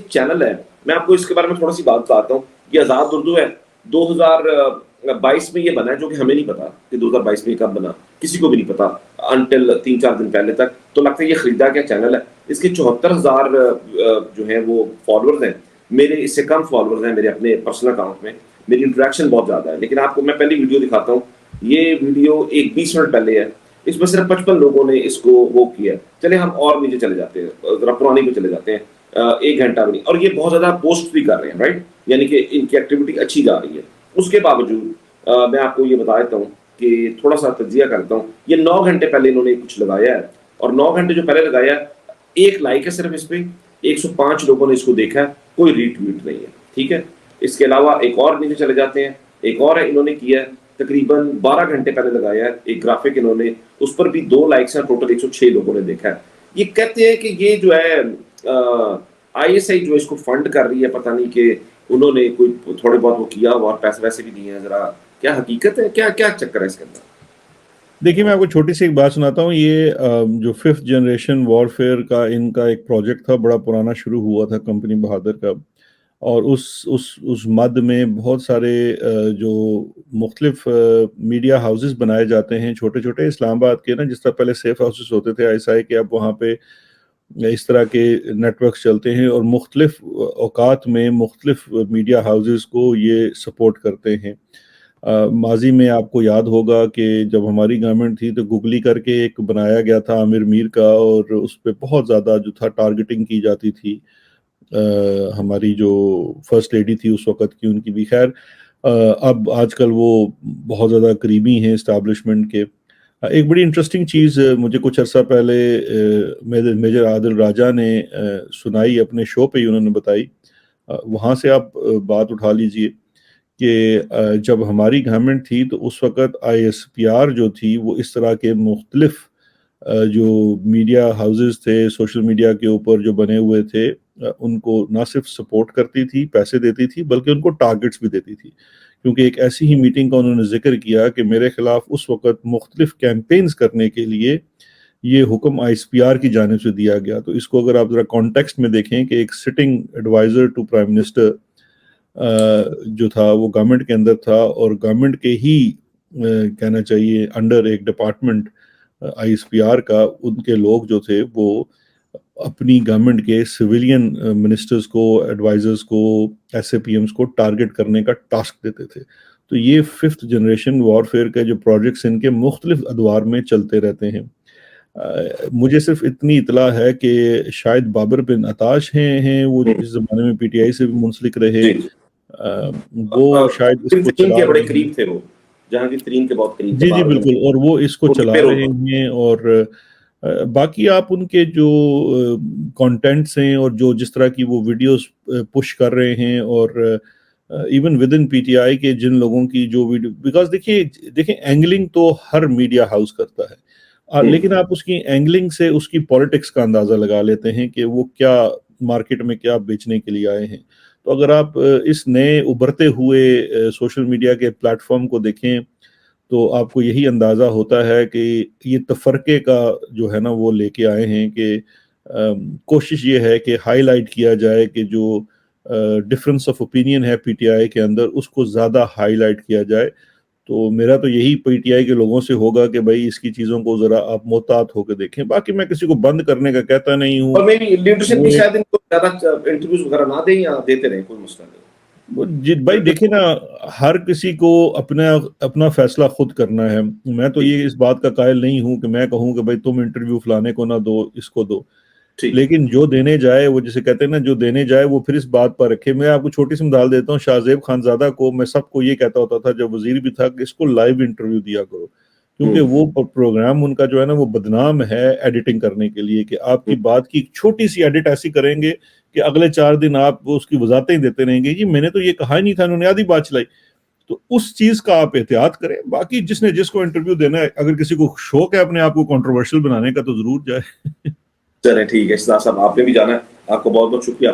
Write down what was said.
Channel ہے، میں آپ کو اس کے بارے میں تھوڑا سی بات بتاتا ہوں. یہ آزاد اردو ہے، 2022 میں یہ بنا ہے، جو کہ ہمیں نہیں پتا کہ 2022 میں کب بنا، کسی کو بھی نہیں پتا انٹل 3-4 دن پہلے تک. تو لگتا ہے یہ خریدا کیا چینل ہے. اس کے 74,000 جو ہیں وہ فالوورز ہیں. میرے اس سے کم فالوورز ہیں میرے اپنے پرسنل اکاؤنٹ میں. میری انٹریکشن بہت زیادہ ہے. لیکن آپ کو میں پہلی ویڈیو دکھاتا ہوں. یہ ویڈیو 20 منٹ پہلے ہے. اس میں صرف 55 لوگوں نے اس کو وہ کیا. چلے ہم اور نیچے چلے جاتے ہیں، ذرا پرانی پہ چلے جاتے ہیں. 1 گھنٹہ بھی نہیں، اور یہ بہت زیادہ پوسٹ بھی کر رہے ہیں، رائٹ، یعنی کہ ان کی ایکٹیویٹی اچھی جا رہی ہے. اس کے باوجود میں آپ کو یہ بتا دیتا ہوں کہ تھوڑا سا تجزیہ کرتا ہوں. یہ 9 گھنٹے پہلے انہوں نے کچھ لگایا ہے، اور 9 گھنٹے جو پہلے لگایا ہے، 1 لائک ہے صرف اس پہ، 105 لوگوں نے اس کو دیکھا ہے، کوئی ری ٹویٹ نہیں ہے. ٹھیک ہے. اس کے علاوہ ایک اور نیچے چلے جاتے ہیں. ایک اور ہے، انہوں نے کیا ہے تقریباً 12 گھنٹے پہلے لگایا ہے ایک گرافک انہوں نے، اس پر بھی 2 لائکس ہیں، ٹوٹل 106 لوگوں نے دیکھا ہے. یہ کہتے ہیں کہ یہ جو ہے آئی ایس آئی جو اس کو فنڈ کر رہی ہے، پتہ نہیں کہ انہوں نے کوئی تھوڑے بہت وہ کیا ہوا اور پیسے ویسے بھی دیے ہیں. ذرا کیا حقیقت ہے، کیا کیا چکر ہے اس کے اندر؟ دیکھیے، میں آپ کو چھوٹی سی ایک بات سناتا ہوں. یہ جو 5th جنریشن وارفیئر کا ان کا ایک پروجیکٹ تھا، بڑا پرانا شروع ہوا تھا کمپنی بہادر کا، اور اس مد میں بہت سارے جو مختلف میڈیا ہاؤسز بنائے جاتے ہیں، چھوٹے چھوٹے اسلام آباد کے نا، جس طرح پہلے سیف ہاؤسز ہوتے تھے آئی کے، اب وہاں پہ اس طرح کے نیٹ ورکس چلتے ہیں، اور مختلف اوقات میں مختلف میڈیا ہاؤسز کو یہ سپورٹ کرتے ہیں. ماضی میں آپ کو یاد ہوگا کہ جب ہماری گورنمنٹ تھی تو گوگلی کر کے ایک بنایا گیا تھا عامر میر کا، اور اس پہ بہت زیادہ جو تھا ٹارگٹنگ کی جاتی تھی. ہماری جو فرسٹ لیڈی تھی اس وقت کی، ان کی بھی خیر اب آج کل وہ بہت زیادہ قریبی ہیں اسٹیبلشمنٹ کے. ایک بڑی انٹرسٹنگ چیز مجھے کچھ عرصہ پہلے میجر عادل راجہ نے سنائی اپنے شو پہ ہی، انہوں نے بتائی، وہاں سے آپ بات اٹھا لیجئے کہ جب ہماری گورنمنٹ تھی تو اس وقت ISPR جو تھی وہ اس طرح کے مختلف جو میڈیا ہاؤسز تھے سوشل میڈیا کے اوپر جو بنے ہوئے تھے، ان کو نہ صرف سپورٹ کرتی تھی، پیسے دیتی تھی، بلکہ ان کو ٹارگٹس بھی دیتی تھی. کیونکہ ایک ایسی ہی میٹنگ کا انہوں نے ذکر کیا کہ میرے خلاف اس وقت مختلف کیمپینز کرنے کے لیے یہ حکم ISPR کی جانب سے دیا گیا. تو اس کو اگر آپ ذرا کانٹیکسٹ میں دیکھیں کہ ایک sitting adviser to prime minister جو تھا وہ گورنمنٹ کے اندر تھا، اور گورنمنٹ کے ہی کہنا چاہیے انڈر ایک ڈپارٹمنٹ ISPR کا، ان کے لوگ جو تھے وہ اپنی گورنمنٹ کے سویلین منسٹرز کو، ایڈوائزرز کو، SAPMs کو ٹارگٹ کرنے کا ٹاسک دیتے تھے. تو یہ 5th جنریشن وارفیئر کے جو پروجیکٹس ان کے مختلف ادوار میں چلتے رہتے ہیں. مجھے صرف اتنی اطلاع ہے کہ شاید بابر بن عطاش ہیں وہ جس زمانے میں PTI سے بھی منسلک رہے، وہ شاید اس کو چلا کے بڑے رہے قریب ہیں. تھے، وہ جہانگیر ترین کے بہت قریب تھے. جی بالکل، اور وہ اس کو چلا رہے ہیں. اور باقی آپ ان کے جو کانٹینٹس ہیں اور جو جس طرح کی وہ ویڈیوز پش کر رہے ہیں، اور ایون ود ان PTI کے جن لوگوں کی جو ویڈیو، بیکاز دیکھیں اینگلنگ تو ہر میڈیا ہاؤس کرتا ہے، لیکن آپ اس کی اینگلنگ سے اس کی پولیٹکس کا اندازہ لگا لیتے ہیں کہ وہ کیا مارکیٹ میں کیا بیچنے کے لیے آئے ہیں. تو اگر آپ اس نئے ابھرتے ہوئے سوشل میڈیا کے پلیٹ فارم کو دیکھیں تو آپ کو یہی اندازہ ہوتا ہے کہ یہ تفرقے کا جو ہے نا وہ لے کے آئے ہیں، کہ کوشش یہ ہے کہ ہائی لائٹ کیا جائے کہ جو ڈفرنس آف اوپینین ہے PTI کے اندر اس کو زیادہ ہائی لائٹ کیا جائے. تو میرا تو یہی PTI کے لوگوں سے ہوگا کہ بھائی اس کی چیزوں کو ذرا آپ محتاط ہو کے دیکھیں. باقی میں کسی کو بند کرنے کا کہتا نہیں ہوں، اور میری لیڈرشپ بھی شاید ان کو زیادہ انٹرویوز وغیرہ نہ دیں یا دیتے رہیں، کوئی مسئلہ نہیں. جی بھائی دیکھیں نا، ہر کسی کو اپنا فیصلہ خود کرنا ہے. میں تو یہ اس بات کا قائل نہیں ہوں کہ میں کہوں کہ بھائی تم انٹرویو فلانے کو نہ دو، اس کو دو. لیکن جو دینے جائے، وہ جسے کہتے ہیں نا جو دینے جائے وہ پھر اس بات پر رکھے. میں آپ کو چھوٹی سی مثال دیتا ہوں. شاہ زیب خانزادہ کو میں سب کو یہ کہتا ہوتا تھا جب وزیر بھی تھا کہ اس کو لائیو انٹرویو دیا کرو، کیونکہ وہ پروگرام ان کا جو ہے نا وہ بدنام ہے ایڈیٹنگ کرنے کے لیے، کہ آپ کی بات کی چھوٹی سی ایڈٹ ایسی کریں گے کہ اگلے 4 دن آپ اس کی وضاحتیں دیتے رہیں گے، جی میں نے تو یہ کہا ہی نہیں تھا، انہوں نے آدھی بات چلائی. تو اس چیز کا آپ احتیاط کریں. باقی جس نے جس کو انٹرویو دینا ہے، اگر کسی کو شوق ہے اپنے آپ کو کنٹروورشل بنانے کا تو ضرور جائے. چلیں ٹھیک ہے. شہزاد صاحب آپ نے بھی جانا ہے، آپ کو بہت بہت شکریہ.